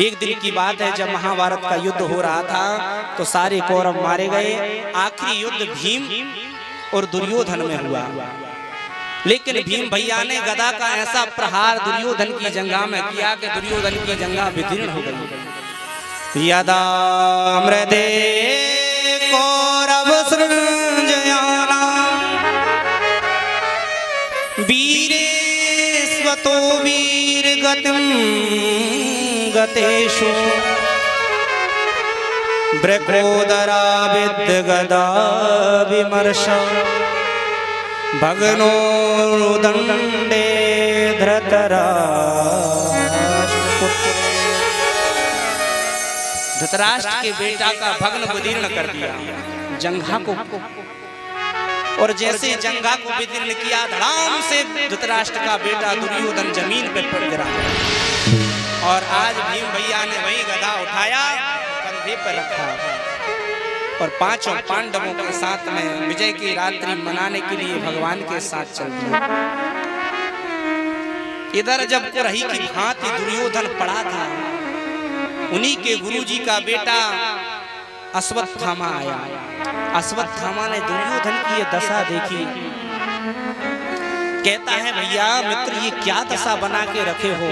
एक दिन की बात है, जब महाभारत का युद्ध हो रहा था तो सारे कौरव मारे गए। आखिरी युद्ध भीम और दुर्योधन में हुआ, लेकिन भीम भैया ने गदा का ऐसा प्रहार दुर्योधन की जंघा में किया कि दुर्योधन की जंघा विदीर्ण हो गई। यदा मृदे कौरव सृंजयाना वीरे स्वतो वीर गतिम गतेषु ब्रकोदरा विद्य गदा विमर्श भगनो दंडे धृतराष्ट्र के बेटा का भग्न विदीर्ण कर दिया जंघा को, और जैसे जंघा को विदीर्ण किया धड़ाम से धृतराष्ट्र का बेटा दुर्योधन जमीन पे पड़ गिरा। और आज भीम भैया ने वही गदा उठाया, कंधे पर रखा और पांचों पांडवों के साथ में विजय की रात्रि मनाने के लिए भगवान के साथ चल दिया। इधर जब कुरही की भांति दुर्योधन पड़ा था, उन्हीं के गुरुजी का बेटा अश्वत्थामा आया। अश्वत्थामा ने दुर्योधन की ये दशा देखी, कहता है भैया मित्र ये क्या दशा बना के रखे हो,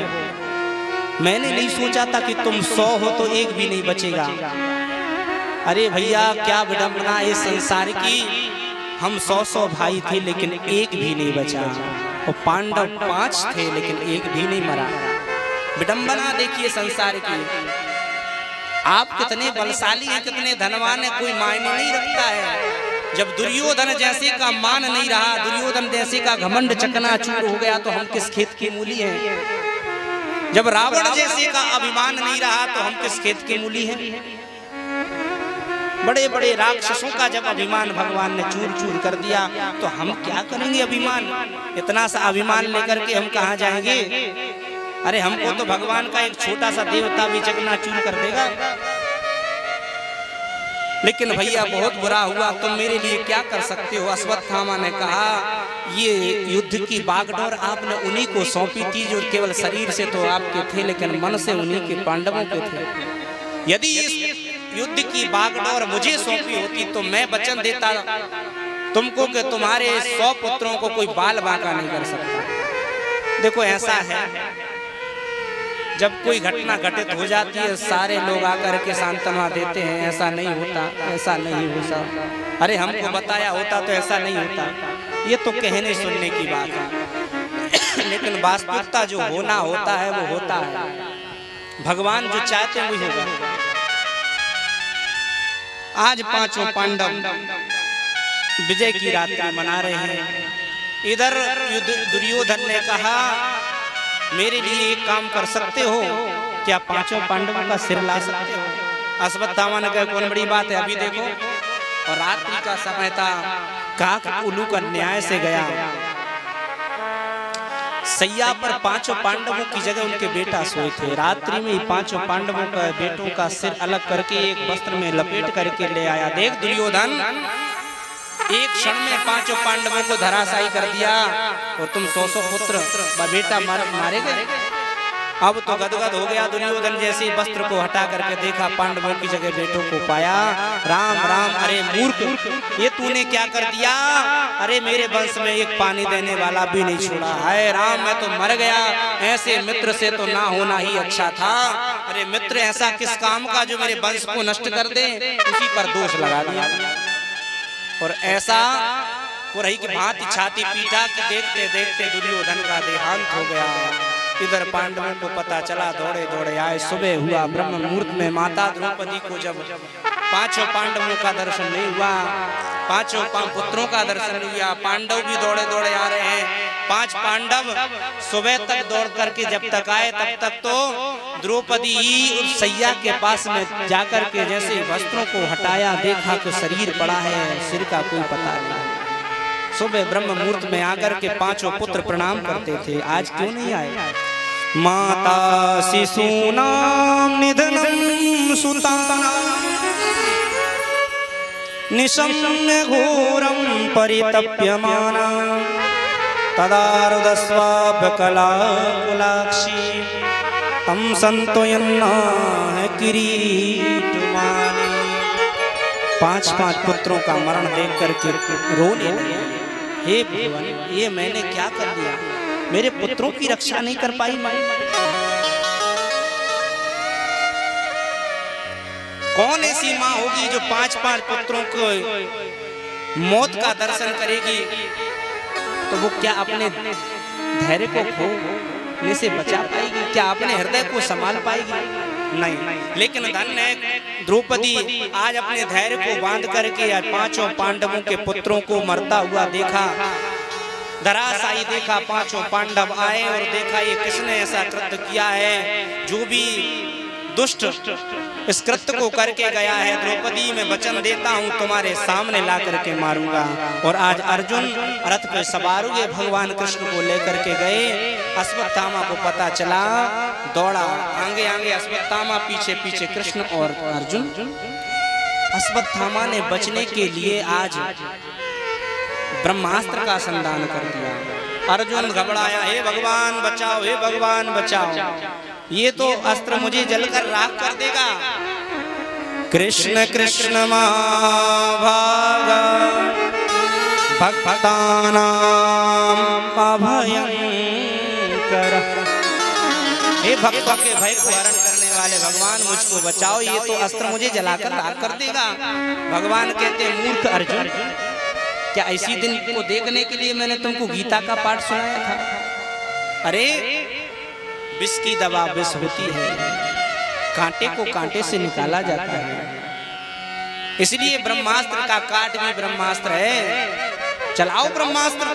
मैंने नहीं सोचा था कि तुम 100 हो तो एक भी नहीं बचेगा। अरे भैया क्या विडंबना इस संसार की, हम 100 भाई थे लेकिन एक भी नहीं बचा, और पांडव 5 थे लेकिन एक भी नहीं मरा। विडंबना देखिए संसार की। आप कितने बलशाली हैं, कितने धनवान हैं, कोई मायने नहीं रखता है। जब दुर्योधन जैसे का मान नहीं रहा, दुर्योधन जैसे का घमंड चकनाचूर हो गया तो हम किस खेत की मूली हैं। जब रावण जैसे का अभिमान नहीं रहा तो हम किस खेत की मूली हैं। बड़े बड़े राक्षसों का जब अभिमान भगवान ने चूर चूर कर दिया तो हम क्या करेंगे अभिमान, इतना सा अभिमान लेकर के हम कहाँ जाएंगे। अरे हमको तो भगवान का एक छोटा सा देवता भी चकनाचूर कर देगा। लेकिन भैया बहुत बुरा हुआ, तुम मेरे लिए क्या कर सकते हो। अश्वत्थामा ने कहा ये युद्ध की बागडोर आपने उन्हीं को सौंपी थी जो केवल शरीर से तो आपके थे लेकिन मन से उन्हीं के पांडवों के थे। यदि इस युद्ध की बागडोर मुझे सौंपी होती तो मैं वचन देता तुमको कि तुम्हारे 100 पुत्रों को कोई बाल बांका नहीं कर सकता। देखो ऐसा है, जब कोई घटना घटित हो जाती है सारे लोग आकर के सांत्वना देते हैं, ऐसा नहीं होता, ऐसा नहीं होता। अरे हमको बताया होता तो ऐसा नहीं होता। ये तो कहने सुनने की बात है, लेकिन वास्तविकता जो होना होता है वो होता है। भगवान जो चाहते हैं वही होगा। आज पांचों पांडव विजय की रात्रि मना रहे हैं। इधर दुर्योधन ने कहा मेरे लिए एक काम कर सकते हो क्या, पांचों पांडवों का सिर ला सकते हो। अश्वत्थामा ने कहा कौन बड़ी बात है, अभी देखो। और रात्रि का समय था, काक उल्लू का न्याय से गया। सैया पर पांचों पांडवों की जगह उनके बेटा सोए थे। रात्रि में ही पांचों पांडवों का बेटों का सिर अलग करके एक वस्त्र में लपेट करके ले आया। देख दुर्योधन एक क्षण में पांचों पांडवों को धराशायी कर दिया और तुम 100 पुत्र बेटा मारे गए। अब तो गदगद हो गया दुर्योधन, जैसे वस्त्र को हटा करके देखा पांडवों की जगह बेटों को पाया। राम राम, अरे मूर्ख ये तूने क्या कर दिया। अरे मेरे वंश में एक पानी देने वाला भी नहीं छोड़ा। हाय राम मैं तो मर गया, ऐसे मित्र से तो ना होना ही अच्छा था। अरे मित्र ऐसा किस काम का जो मेरे वंश को नष्ट कर दे, उसी पर दोष लगा दिया। और ऐसा कुरही की भांति छाती पीटा कि देखते देखते दुर्योधन का देहांत हो गया। इधर पांडवों को पता चला, दौड़े दौड़े आए। सुबह हुआ ब्रह्म मुहूर्त में माता द्रौपदी को जब पांचों पांडवों का दर्शन नहीं हुआ, पांचों पुत्रों का दर्शन नहीं हुआ, पांडव भी दौड़े दौड़े आ रहे हैं। 5 पांडव सुबह तक दौड़ करके जब तक आए तब तक तो द्रौपदी उस सैया के पास में जाकर के जैसे वस्त्रों को हटाया, देखा कि शरीर पड़ा है, सिर का कोई पता नहीं। सुबह ब्रह्म मुहूर्त में आकर के पांचों पुत्र प्रणाम करते थे, आज क्यों नहीं आए। माता शिशूनां निधनं सुतानां निशम्य घोरं परितप्यमाना तदा रुदस्वाभ्यकलाकुलाक्षी हम संतोयन्ना है किरीट माने। 5-5 पुत्रों का मरण देख करके रोने लगे। हे भगवान, ये मैंने क्या कर दिया, मेरे पुत्रों की रक्षा नहीं कर पाई मैं। कौन ऐसी माँ होगी जो 5-5 पुत्रों को मौत का दर्शन करेगी, तो वो क्या अपने धैर्य को खोने से बचा पाएगी? क्या अपने हृदय को संभाल पाएगी? नहीं। लेकिन धन्य है द्रौपदी, आज अपने धैर्य को बांध करके 5 पांडवों के पुत्रों को मरता हुआ देखा, धराशायी देखा। 5 पांडव आए और देखा ये किसने ऐसा कृत्य किया है, जो भी दुष्ट इस कृत्य को करके गया है, द्रौपदी मैं वचन देता हूँ तुम्हारे सामने ला करके मारूंगा। और आज अर्जुन रथ पे सवार हुए भगवान कृष्ण को लेकर के गए। अश्वत्थामा को पता चला, दौड़ा आगे आगे अश्वत्थामा, पीछे पीछे कृष्ण और अर्जुन। अश्वत्थामा ने बचने के लिए आज ब्रह्मास्त्र का संधान कर दिया। अर्जुन घबराया, हे भगवान बचाओ, हे भगवान बचाओ, ये तो अस्त्र मुझे जलकर राख कर देगा। कृष्ण कृष्ण महाभागा भक्तानां अभयंकर। हे भक्तों के भय को हरण करने वाले भगवान मुझको बचाओ, ये तो अस्त्र मुझे जलाकर राख कर देगा। भगवान कहते मूर्ख अर्जुन, क्या इसी दिन को देखने के लिए मैंने तुमको गीता का पाठ सुनाया था? अरे विष की दवा विष होती है, कांटे को कांटे से निकाला जाता है, इसलिए ब्रह्मास्त्र का काट भी ब्रह्मास्त्र है। चलाओ ब्रह्मास्त्र।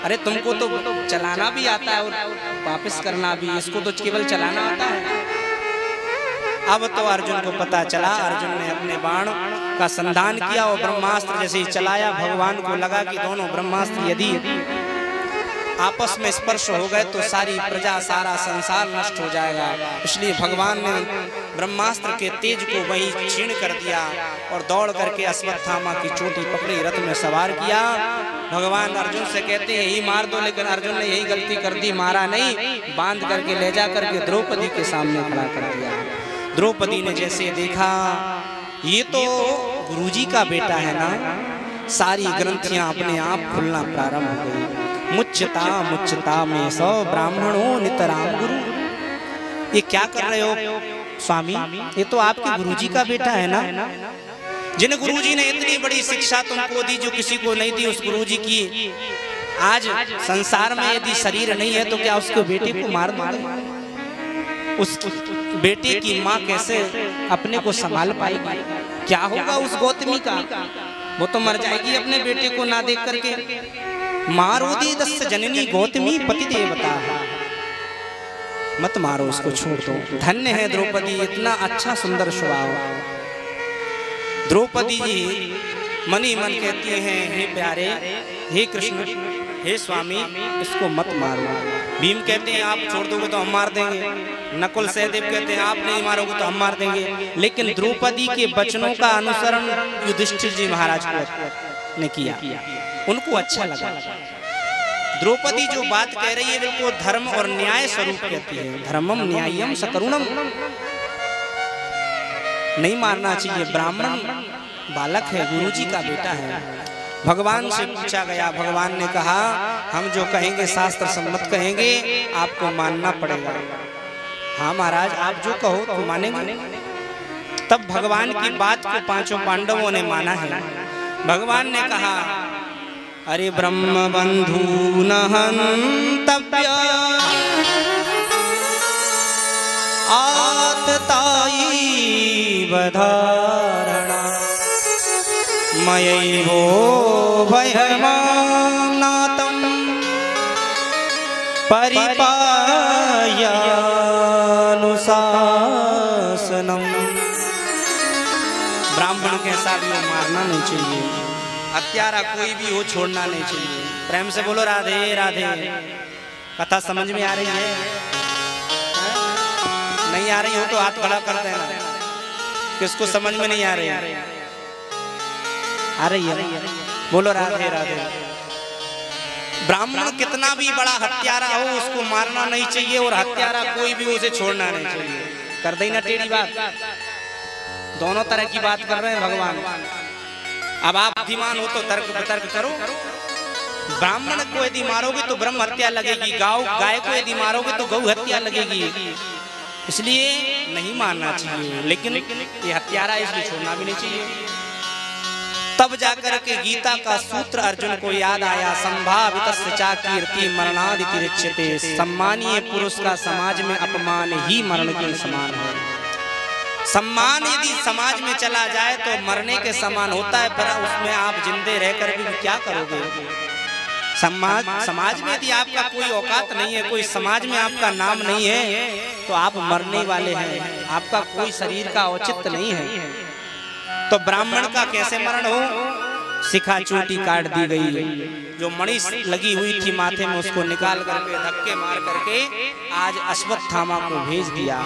अरे तुमको तो चलाना भी आता है और वापस करना भी, इसको तो केवल चलाना आता है। अब तो अर्जुन को पता चला, अर्जुन ने अपने बाण का संधान किया और ब्रह्मास्त्र जैसे ही चलाया, भगवान को लगा कि दोनों ब्रह्मास्त्र यदि आपस में स्पर्श हो गए तो सारी प्रजा सारा संसार नष्ट हो जाएगा। इसलिए भगवान ने ब्रह्मास्त्र के तेज को वही छीन कर दिया और दौड़ करके अश्वत्थामा की चोटी पकड़ी, रथ में सवार किया। भगवान अर्जुन से कहते हैं यही मार दो, लेकिन अर्जुन ने यही गलती कर दी, मारा नहीं, बांध करके ले जा करके द्रौपदी के सामने खड़ा कर दिया। द्रौपदी ने जैसे देखा ये तो गुरुजी का बेटा है ना, सारी ग्रंथियां अपने आप खुलना प्रारंभ हो गई। मुच्यता मुच्यता में सौ ब्राह्मणों नितराम गुरु। ये क्या कर रहे हो स्वामी, ये तो आपके गुरुजी का बेटा है ना, जिन गुरुजी ने इतनी बड़ी शिक्षा तुमको दी जो किसी को नहीं दी, उस गुरुजी की आज संसार में यदि शरीर नहीं है तो क्या उसके बेटे को मार दोगे? उस बेटे की माँ कैसे अपने को संभाल पाएगी? क्या होगा उस गौतमी का? वो तो मर जाएगी अपने बेटे को ना देख करके। मारोदी दस्य जननी गौतमी पति देवता, मत मारो उसको, छोड़ दो। धन्य है द्रौपदी, इतना अच्छा सुंदर स्वभाव। द्रौपदी जी मनी मन कहती हैं हे प्यारे, हे कृष्ण, हे स्वामी, इसको मत मारो। भीम कहते हैं आप छोड़ दोगे तो हम मार देंगे। नकुल सहदेव कहते हैं आप नहीं मारोगे तो हम मार देंगे। लेकिन द्रौपदी के वचनों का अनुसरण युधिष्ठिर जी महाराज ने किया, उनको अच्छा लगा। द्रौपदी जो बात कह रही है बिल्कुल धर्म और न्याय स्वरूप कहती है। धर्मम न्यायम सकरुणम, नहीं मारना चाहिए, ब्राह्मण बालक है, गुरुजी का बेटा है। भगवान से पूछा गया, भगवान ने कहा हम जो कहेंगे शास्त्र सम्मत कहेंगे, आपको मानना पड़ेगा। हाँ महाराज आप जो कहो तो मानेंगे। तब भगवान की बात को 5 पांडवों ने माना है। भगवान ने कहा अरे ब्रह्म बंधु न हन्तव्य आतताई वधारणा मयैवो भयमानातं परिपायानुशासनम्। ब्राह्मण के साथ में मारना नहीं चाहिए, हत्यारा कोई भी हो छोड़ना नहीं चाहिए। प्रेम से बोलो राधे राधे। कथा समझ में आ रही है? नहीं आ रही हो तो हाथ खड़ा कर देना। किसको समझ में नहीं आ रही है? आ रही है? बोलो राधे राधे। ब्राह्मण कितना भी बड़ा हत्यारा हो उसको मारना नहीं चाहिए, और हत्यारा कोई भी उसे छोड़ना नहीं चाहिए। कर दे ना टेढ़ी बात, दोनों तरह की बात कर रहे हैं भगवान। अब आप बुद्धिमान हो तो तर्क वितर्क करो। ब्राह्मण को यदि मारोगे तो ब्रह्म हत्या लगेगी, गाय को यदि मारोगे तो गौ हत्या लगेगी, इसलिए नहीं मारना चाहिए। लेकिन ये हत्यारा इसलिए छोड़ना भी नहीं चाहिए। तब जाकर के गीता का सूत्र अर्जुन को याद आया, संभावितस्य चा कीर्ति मरणादिति रिच्यते। सम्मानीय पुरुष का समाज में अपमान ही मरण के समान है। सम्मान यदि समाज में चला जाए तो मरने के समान होता है, पर उसमें आप जिंदे रहकर भी क्या करोगे? समाज में यदि आपका कोई औकात नहीं है, कोई समाज में आपका नाम नहीं है, तो आप मरने वाले हैं, आपका कोई शरीर का औचित्य नहीं है। तो ब्राह्मण का कैसे मरण हो? शिखा चोटी काट दी गई, जो मणि लगी हुई थी माथे में उसको निकाल करके धक्के मार करके आज अश्वत्थामा को भेज दिया।